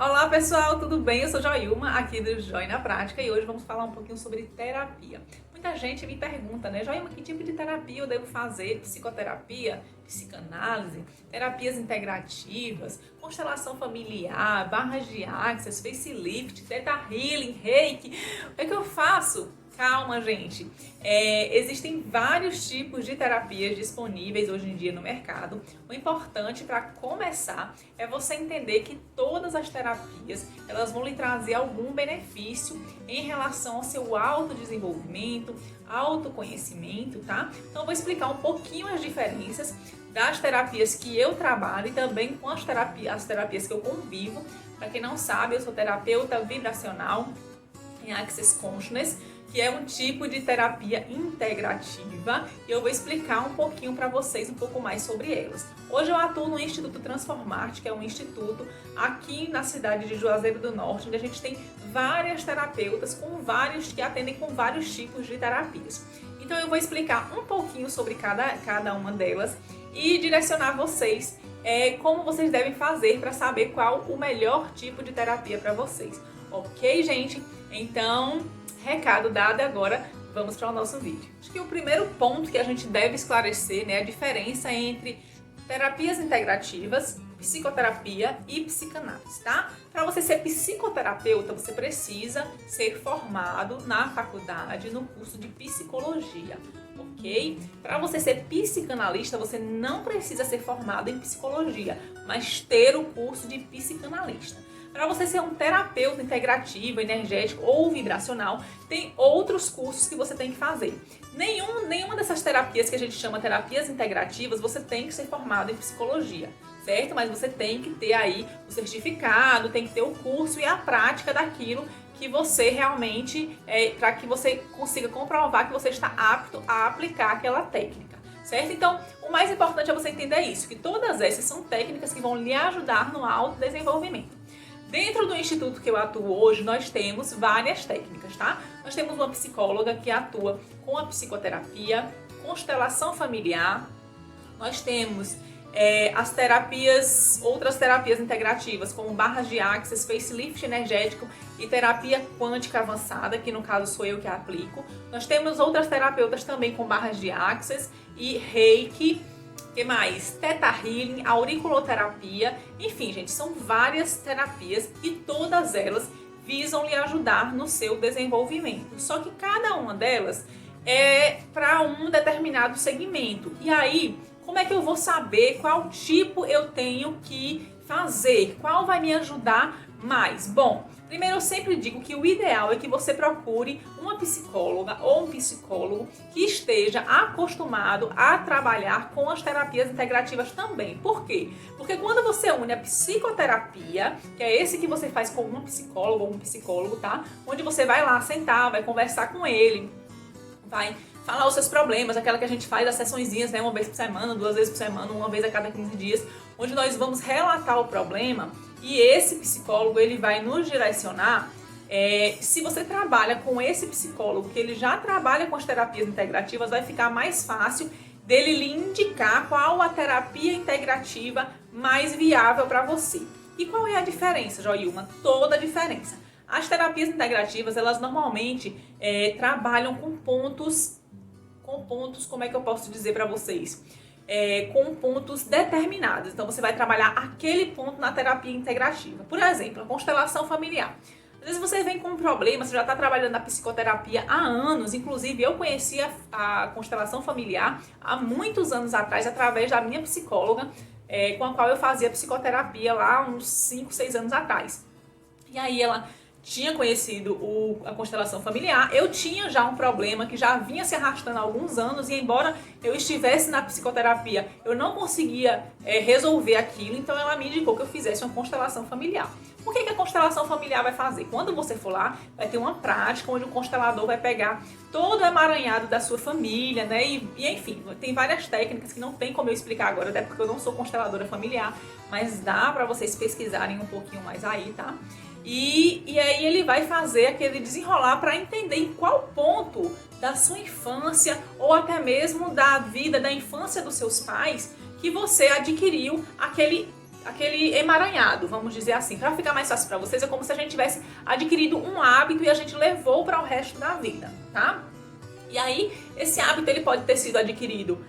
Olá pessoal, tudo bem? Eu sou Joilma, aqui do Joy na Prática, e hoje vamos falar um pouquinho sobre terapia. Muita gente me pergunta, né, Joilma, que tipo de terapia eu devo fazer? Psicoterapia, psicanálise, terapias integrativas, constelação familiar, barras de axis, facelift, theta healing, reiki. O que é que eu faço? Calma, gente. Existem vários tipos de terapias disponíveis hoje em dia no mercado. O importante para começar é você entender que todas as terapias elas vão lhe trazer algum benefício em relação ao seu autodesenvolvimento, autoconhecimento, tá? Então eu vou explicar um pouquinho as diferenças das terapias que eu trabalho e também com as terapias que eu convivo. Para quem não sabe, eu sou terapeuta vibracional em Access Consciousness, que é um tipo de terapia integrativa, e eu vou explicar um pouquinho para vocês um pouco mais sobre elas. Hoje eu atuo no Instituto Transformarte, que é um instituto aqui na cidade de Juazeiro do Norte, onde a gente tem várias terapeutas que atendem com vários tipos de terapias. Então eu vou explicar um pouquinho sobre cada uma delas e direcionar vocês como vocês devem fazer para saber qual o melhor tipo de terapia para vocês. Ok, gente? Então, recado dado, agora vamos para o nosso vídeo. Acho que o primeiro ponto que a gente deve esclarecer, né, é a diferença entre terapias integrativas, psicoterapia e psicanálise, tá? Para você ser psicoterapeuta, você precisa ser formado na faculdade, no curso de psicologia, ok? Para você ser psicanalista, você não precisa ser formado em psicologia, mas ter o curso de psicanalista. Para você ser um terapeuta integrativo, energético ou vibracional, tem outros cursos que você tem que fazer. Nenhuma dessas terapias que a gente chama terapias integrativas, você tem que ser formado em psicologia, certo? Mas você tem que ter aí o certificado, tem que ter o curso e a prática daquilo que você realmente, para que você consiga comprovar que você está apto a aplicar aquela técnica. Certo? Então, o mais importante é você entender isso, que todas essas são técnicas que vão lhe ajudar no autodesenvolvimento. Dentro do instituto que eu atuo hoje, nós temos várias técnicas, tá? Nós temos uma psicóloga que atua com a psicoterapia, constelação familiar, nós temos outras terapias integrativas, como barras de axis, facelift energético e terapia quântica avançada, que no caso sou eu que aplico. Nós temos outras terapeutas também com barras de axis e reiki. Que mais? Theta Healing, auriculoterapia, enfim, gente, são várias terapias e todas elas visam lhe ajudar no seu desenvolvimento. Só que cada uma delas é para um determinado segmento. E aí, como é que eu vou saber qual tipo eu tenho que fazer? Qual vai me ajudar mais? Bom, primeiro eu sempre digo que o ideal é que você procure uma psicóloga ou um psicólogo que esteja acostumado a trabalhar com as terapias integrativas também. Por quê? Porque quando você une a psicoterapia, que é esse que você faz com uma psicóloga ou um psicólogo, tá? Onde você vai lá sentar, vai conversar com ele, vai falar os seus problemas, aquela que a gente faz as sessõezinhas, né, uma vez por semana, 2 vezes por semana, uma vez a cada 15 dias, onde nós vamos relatar o problema e esse psicólogo ele vai nos direcionar. Se você trabalha com esse psicólogo, que ele já trabalha com as terapias integrativas, vai ficar mais fácil dele lhe indicar qual a terapia integrativa mais viável para você. E qual é a diferença, Joilma? Toda a diferença. As terapias integrativas, elas normalmente trabalham com pontos, como é que eu posso dizer para vocês? Com pontos determinados. Então você vai trabalhar aquele ponto na terapia integrativa. Por exemplo, a constelação familiar. Às vezes você vem com um problema, você já está trabalhando na psicoterapia há anos. Inclusive eu conheci a constelação familiar há muitos anos atrás, através da minha psicóloga, com a qual eu fazia psicoterapia lá uns 5, 6 anos atrás. E aí ela tinha conhecido a constelação familiar, eu tinha já um problema que já vinha se arrastando há alguns anos e embora eu estivesse na psicoterapia, eu não conseguia resolver aquilo, então ela me indicou que eu fizesse uma constelação familiar. O que a constelação familiar vai fazer? Quando você for lá, vai ter uma prática onde o constelador vai pegar todo o emaranhado da sua família, né? E enfim, tem várias técnicas que não tem como eu explicar agora, até porque eu não sou consteladora familiar, mas dá para vocês pesquisarem um pouquinho mais aí, tá? E aí ele vai fazer aquele desenrolar para entender em qual ponto da sua infância ou até mesmo da vida, da infância dos seus pais, que você adquiriu aquele emaranhado, vamos dizer assim. Para ficar mais fácil para vocês, é como se a gente tivesse adquirido um hábito e a gente levou para o resto da vida, tá? E aí, esse hábito ele pode ter sido adquirido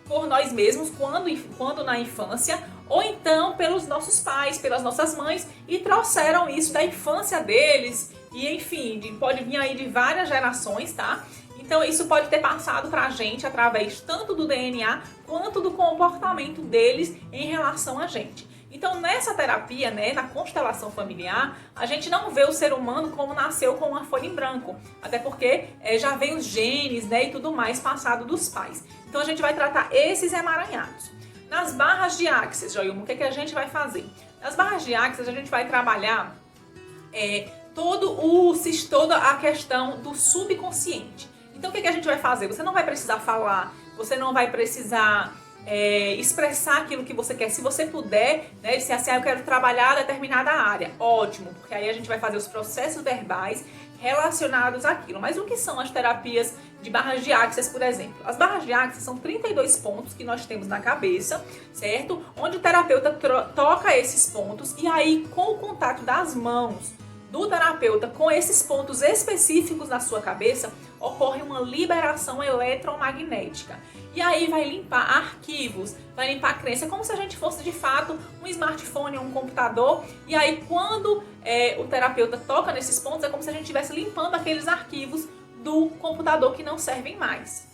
por nós mesmos quando na infância, ou então pelos nossos pais, pelas nossas mães, e trouxeram isso da infância deles, e enfim, pode vir aí de várias gerações, tá? Então isso pode ter passado pra gente através tanto do DNA quanto do comportamento deles em relação a gente. Então nessa terapia, né, na constelação familiar, a gente não vê o ser humano como nasceu com uma folha em branco, até porque já vem os genes, né, e tudo mais passado dos pais. Então a gente vai tratar esses emaranhados. Nas barras de Access, Joilma, o que a gente vai fazer? Nas barras de Access a gente vai trabalhar toda a questão do subconsciente. Então o que a gente vai fazer? Você não vai precisar falar, você não vai precisar expressar aquilo que você quer. Se você puder, né, dizer assim, eu quero trabalhar determinada área, ótimo, porque aí a gente vai fazer os processos verbais relacionados àquilo. Mas o que são as terapias de barras de Access, por exemplo? As barras de Access são 32 pontos que nós temos na cabeça, certo? Onde o terapeuta toca esses pontos e aí com o contato das mãos do terapeuta com esses pontos específicos na sua cabeça, ocorre uma liberação eletromagnética. E aí vai limpar arquivos, vai limpar a crença, como se a gente fosse de fato um smartphone ou um computador. E aí quando o terapeuta toca nesses pontos, é como se a gente estivesse limpando aqueles arquivos do computador que não servem mais.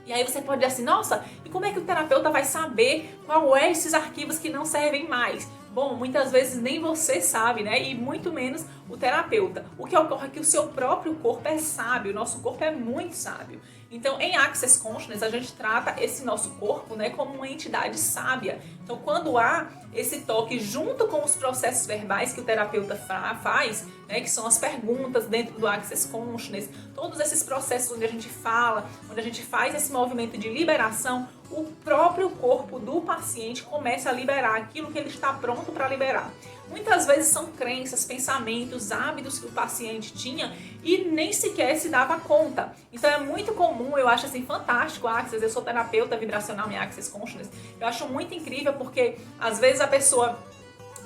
E aí você pode dizer assim, nossa, e como é que o terapeuta vai saber qual é esses arquivos que não servem mais? Bom, muitas vezes nem você sabe, né? E muito menos o terapeuta. O que ocorre é que o seu próprio corpo é sábio, o nosso corpo é muito sábio. Então, em Access Consciousness, a gente trata esse nosso corpo, né, como uma entidade sábia. Então, quando há esse toque junto com os processos verbais que o terapeuta faz, né, que são as perguntas dentro do Access Consciousness, todos esses processos onde a gente fala, onde a gente faz esse movimento de liberação, o próprio corpo do paciente começa a liberar aquilo que ele está pronto para liberar. Muitas vezes são crenças, pensamentos, hábitos que o paciente tinha e nem sequer se dava conta. Então é muito comum, eu acho assim fantástico a Access, eu sou terapeuta vibracional em Access Consciousness, eu acho muito incrível porque às vezes a pessoa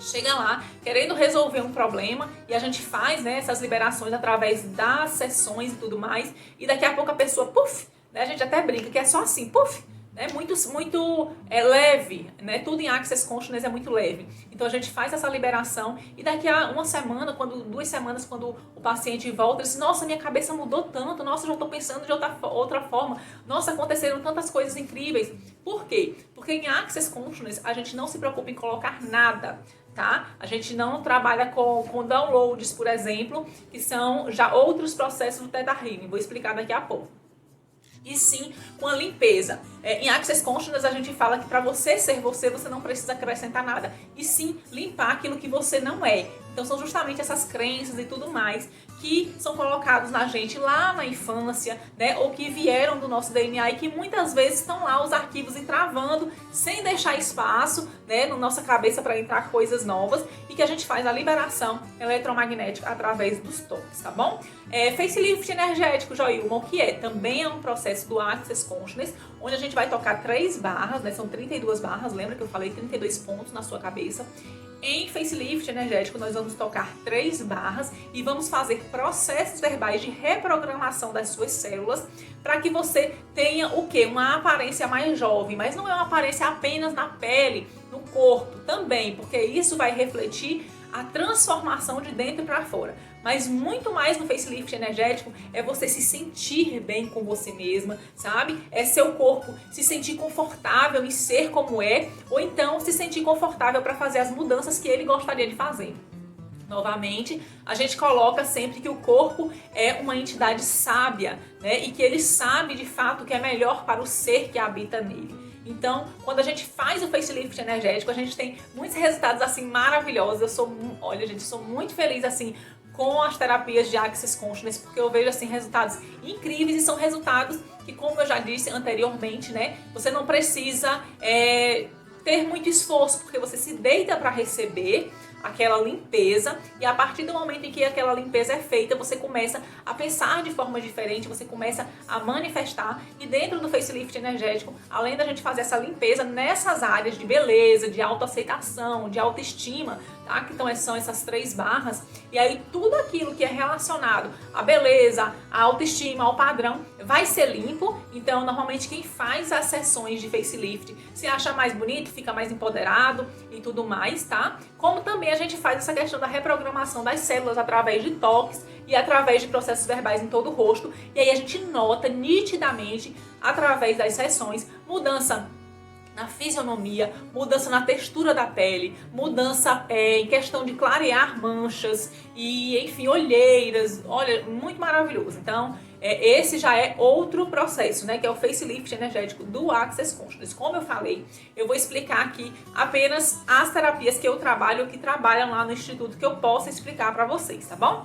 chega lá querendo resolver um problema e a gente faz, né, essas liberações através das sessões e tudo mais, e daqui a pouco a pessoa, puf, né, a gente até brinca que é só assim, puf, é muito leve, né? Tudo em Access Consciousness é muito leve. Então a gente faz essa liberação e daqui a uma semana, 2 semanas, quando o paciente volta, ele diz, nossa, minha cabeça mudou tanto, nossa, eu já estou pensando de outra forma, nossa, aconteceram tantas coisas incríveis. Por quê? Porque em Access Consciousness a gente não se preocupa em colocar nada, tá? A gente não trabalha com downloads, por exemplo, que são já outros processos do Theta Healing, vou explicar daqui a pouco. E sim com a limpeza. Em Access Consciousness a gente fala que para você ser você, você não precisa acrescentar nada. E sim limpar aquilo que você não é. Então são justamente essas crenças e tudo mais que são colocados na gente lá na infância, né? Ou que vieram do nosso DNA e que muitas vezes estão lá os arquivos entravando sem deixar espaço, né, na nossa cabeça para entrar coisas novas e que a gente faz a liberação eletromagnética através dos toques, tá bom? Facelift energético, Joilma, o que é? Também é um processo do Access Consciousness, onde a gente vai tocar 3 barras, né? São 32 barras, lembra que eu falei 32 pontos na sua cabeça. Em Facelift energético, nós vamos tocar 3 barras e vamos fazer processos verbais de reprogramação das suas células para que você tenha o quê? Uma aparência mais jovem, mas não é uma aparência apenas na pele, no corpo também, porque isso vai refletir a transformação de dentro para fora. Mas muito mais no facelift energético é você se sentir bem com você mesma, sabe? É seu corpo se sentir confortável em ser como é, ou então se sentir confortável para fazer as mudanças que ele gostaria de fazer. Novamente, a gente coloca sempre que o corpo é uma entidade sábia, né? E que ele sabe de fato o que é melhor para o ser que habita nele. Então, quando a gente faz o facelift energético, a gente tem muitos resultados assim maravilhosos. Olha, gente, sou muito feliz assim com as terapias de Access Consciousness, porque eu vejo assim resultados incríveis e são resultados que, como eu já disse anteriormente, né, você não precisa ter muito esforço, porque você se deita para receber, aquela limpeza, e a partir do momento em que aquela limpeza é feita, você começa a pensar de forma diferente, você começa a manifestar, e dentro do facelift energético, além da gente fazer essa limpeza nessas áreas de beleza, de autoaceitação, de autoestima, tá? Que então são essas 3 barras, e aí tudo aquilo que é relacionado à beleza, à autoestima, ao padrão, vai ser limpo. Então normalmente quem faz as sessões de facelift se acha mais bonito, fica mais empoderado e tudo mais, tá? Como também a gente faz essa questão da reprogramação das células através de toques e através de processos verbais em todo o rosto, e aí a gente nota nitidamente através das sessões mudança na fisionomia, mudança na textura da pele, mudança em questão de clarear manchas e, enfim, olheiras. Olha, muito maravilhoso. Então, esse já é outro processo, né, que é o facelift energético do Access Consciousness. Como eu falei, eu vou explicar aqui apenas as terapias que eu trabalho, que trabalham lá no Instituto, que eu posso explicar para vocês, tá bom?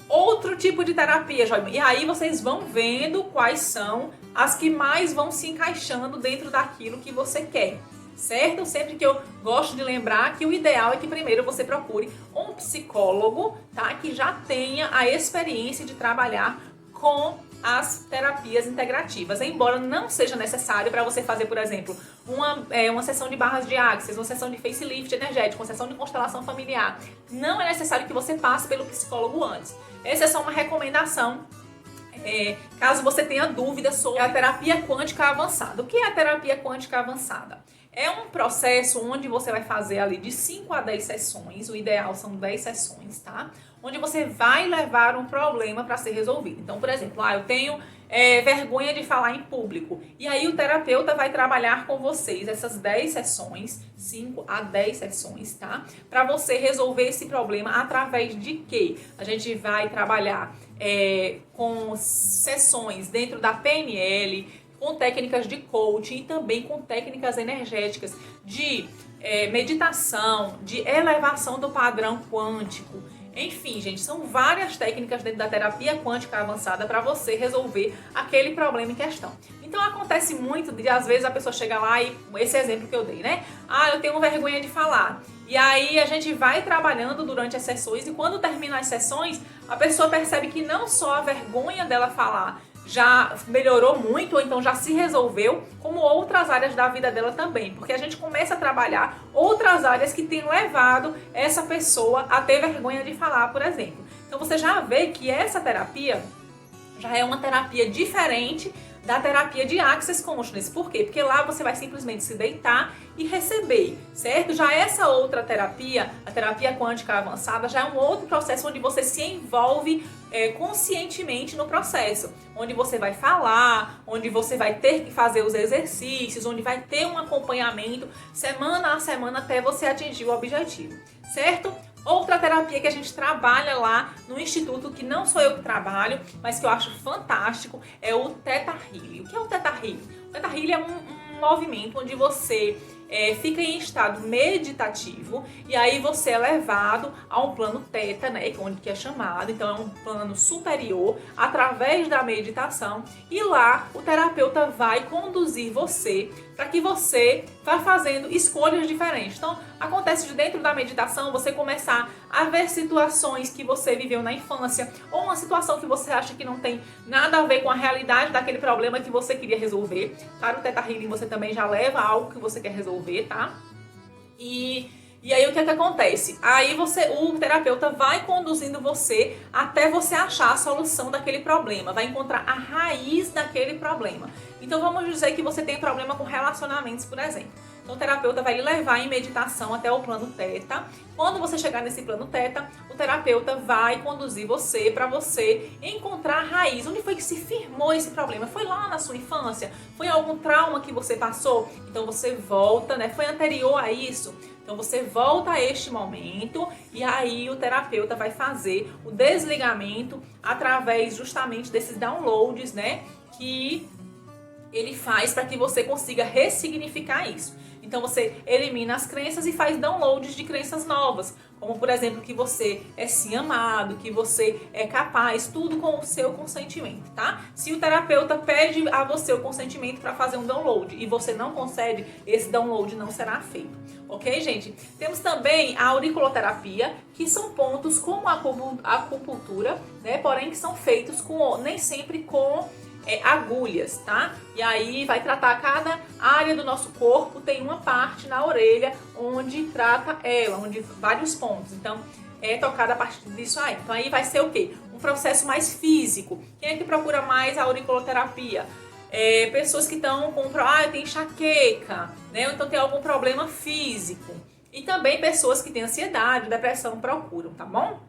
Outro tipo de terapia, Joia, e aí vocês vão vendo quais são as que mais vão se encaixando dentro daquilo que você quer, certo? Sempre que eu gosto de lembrar que o ideal é que primeiro você procure um psicólogo, tá? Que já tenha a experiência de trabalhar com as terapias integrativas, embora não seja necessário para você fazer, por exemplo, uma sessão de barras de Access, uma sessão de facelift energético, uma sessão de constelação familiar. Não é necessário que você passe pelo psicólogo antes. Essa é só uma recomendação, caso você tenha dúvidas sobre a terapia quântica avançada. O que é a terapia quântica avançada? É um processo onde você vai fazer ali de 5 a 10 sessões, o ideal são 10 sessões, tá? Onde você vai levar um problema para ser resolvido. Então, por exemplo, eu tenho vergonha de falar em público. E aí o terapeuta vai trabalhar com vocês essas 10 sessões, 5 a 10 sessões, tá? Para você resolver esse problema através de quê? A gente vai trabalhar com sessões dentro da PNL, com técnicas de coaching e também com técnicas energéticas de meditação, de elevação do padrão quântico. Enfim, gente, são várias técnicas dentro da terapia quântica avançada para você resolver aquele problema em questão. Então acontece muito de às vezes a pessoa chega lá e, esse exemplo que eu dei, né? Eu tenho vergonha de falar. E aí a gente vai trabalhando durante as sessões, e quando termina as sessões, a pessoa percebe que não só a vergonha dela falar já melhorou muito, ou então já se resolveu, como outras áreas da vida dela também, porque a gente começa a trabalhar outras áreas que têm levado essa pessoa a ter vergonha de falar, por exemplo. Então você já vê que essa terapia já é uma terapia diferente da terapia de Access Consciousness. Por quê? Porque lá você vai simplesmente se deitar e receber, certo? Já essa outra terapia, a terapia quântica avançada, já é um outro processo onde você se envolve conscientemente no processo, onde você vai falar, onde você vai ter que fazer os exercícios, onde vai ter um acompanhamento semana a semana até você atingir o objetivo, certo? Outra terapia que a gente trabalha lá no Instituto, que não sou eu que trabalho, mas que eu acho fantástico, é o Theta Healing. O que é o Theta Healing? O Theta Healing é um movimento onde você fica em estado meditativo, e aí você é levado a um plano Theta, né, que é chamado, então é um plano superior, através da meditação, e lá o terapeuta vai conduzir você para que você vá fazendo escolhas diferentes. Então, acontece de dentro da meditação você começar a ver situações que você viveu na infância, ou uma situação que você acha que não tem nada a ver com a realidade daquele problema que você queria resolver. Para o Theta Healing você também já leva algo que você quer resolver, tá? E aí o que é que acontece? Aí o terapeuta vai conduzindo você até você achar a solução daquele problema, vai encontrar a raiz daquele problema. Então vamos dizer que você tem problema com relacionamentos, por exemplo. Então o terapeuta vai lhe levar em meditação até o plano Theta. Quando você chegar nesse plano Theta, o terapeuta vai conduzir você para você encontrar a raiz. Onde foi que se firmou esse problema? Foi lá na sua infância? Foi algum trauma que você passou? Então você volta, né? Foi anterior a isso? Então você volta a este momento, e aí o terapeuta vai fazer o desligamento através justamente desses downloads, né? Que ele faz para que você consiga ressignificar isso. Então você elimina as crenças e faz downloads de crenças novas, como por exemplo que você é sim amado, que você é capaz, tudo com o seu consentimento, tá? Se o terapeuta pede a você o consentimento para fazer um download e você não concede, esse download não será feito, ok, gente? Temos também a auriculoterapia, que são pontos como a acupuntura, né? Porém que são feitos nem sempre com agulhas, tá? E aí vai tratar cada área do nosso corpo, tem uma parte na orelha onde trata ela, onde vários pontos. Então, é tocada a partir disso aí. Então aí vai ser o quê? Um processo mais físico. Quem é que procura mais a auriculoterapia? Pessoas que estão com tem enxaqueca, né? Ou então tem algum problema físico. E também pessoas que têm ansiedade, depressão procuram, tá bom?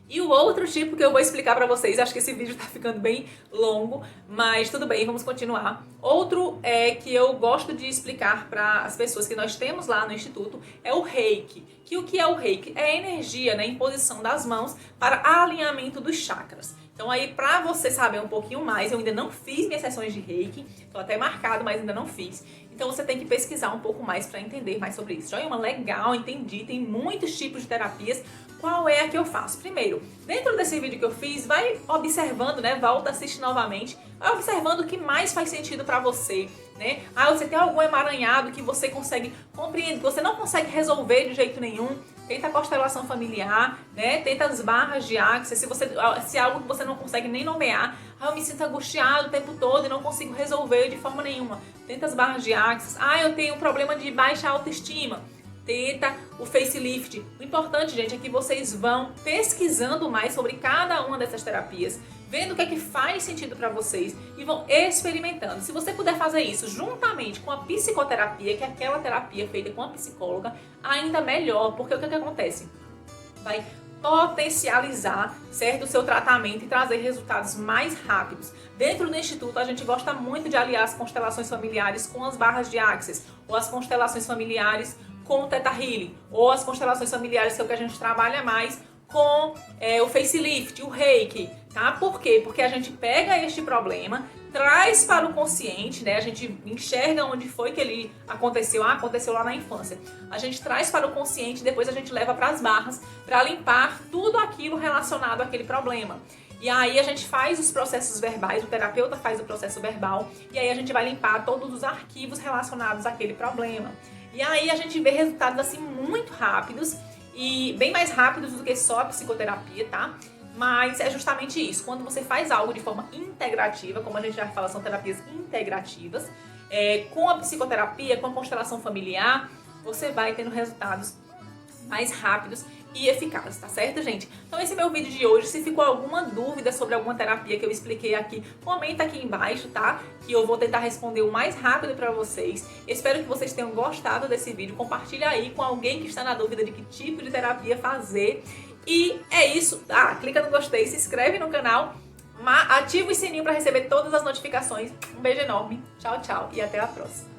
E o outro tipo que eu vou explicar pra vocês, acho que esse vídeo tá ficando bem longo, mas tudo bem, vamos continuar. Outro que eu gosto de explicar para as pessoas que nós temos lá no Instituto é o Reiki. Que o que é o Reiki? É a energia, né, imposição das mãos para alinhamento dos chakras. Então aí, pra você saber um pouquinho mais, eu ainda não fiz minhas sessões de Reiki, tô até marcado, mas ainda não fiz. Então você tem que pesquisar um pouco mais para entender mais sobre isso. Joia, legal, entendi, tem muitos tipos de terapias. Qual é a que eu faço? Primeiro, dentro desse vídeo que eu fiz, vai observando, né? Volta, assiste novamente, vai observando o que mais faz sentido para você, né? Você tem algum emaranhado que você consegue compreender, que você não consegue resolver de jeito nenhum. Tenta a constelação familiar, né? Tenta as barras de axis. Se é algo que você não consegue nem nomear, eu me sinto angustiado o tempo todo e não consigo resolver de forma nenhuma. Tenta as barras de axis. Eu tenho um problema de baixa autoestima. Tenta o facelift. O importante, gente, é que vocês vão pesquisando mais sobre cada uma dessas terapias, vendo o que é que faz sentido para vocês e vão experimentando. Se você puder fazer isso juntamente com a psicoterapia, que é aquela terapia feita com a psicóloga, ainda melhor, porque o que é que acontece? Vai potencializar, certo, o seu tratamento e trazer resultados mais rápidos. Dentro do Instituto, a gente gosta muito de aliar as constelações familiares com as barras de axis, ou as constelações familiares com o Theta Healing, ou as constelações familiares, que é o que a gente trabalha mais, com o facelift, o reiki, tá? Por quê? Porque a gente pega este problema, traz para o consciente, né? A gente enxerga onde foi que ele aconteceu, aconteceu lá na infância. A gente traz para o consciente, depois a gente leva para as barras para limpar tudo aquilo relacionado àquele problema. E aí a gente faz os processos verbais, o terapeuta faz o processo verbal, e aí a gente vai limpar todos os arquivos relacionados àquele problema. E aí a gente vê resultados assim muito rápidos, e bem mais rápidos do que só a psicoterapia, tá? Mas é justamente isso, quando você faz algo de forma integrativa, como a gente já fala, são terapias integrativas, com a psicoterapia, com a constelação familiar, você vai tendo resultados mais rápidos e eficazes, tá certo, gente? Então esse é meu vídeo de hoje. Se ficou alguma dúvida sobre alguma terapia que eu expliquei aqui, comenta aqui embaixo, tá? Que eu vou tentar responder o mais rápido pra vocês. Espero que vocês tenham gostado desse vídeo. Compartilha aí com alguém que está na dúvida de que tipo de terapia fazer. E é isso. Clica no gostei, se inscreve no canal, ativa o sininho para receber todas as notificações. Um beijo enorme. Tchau, tchau e até a próxima.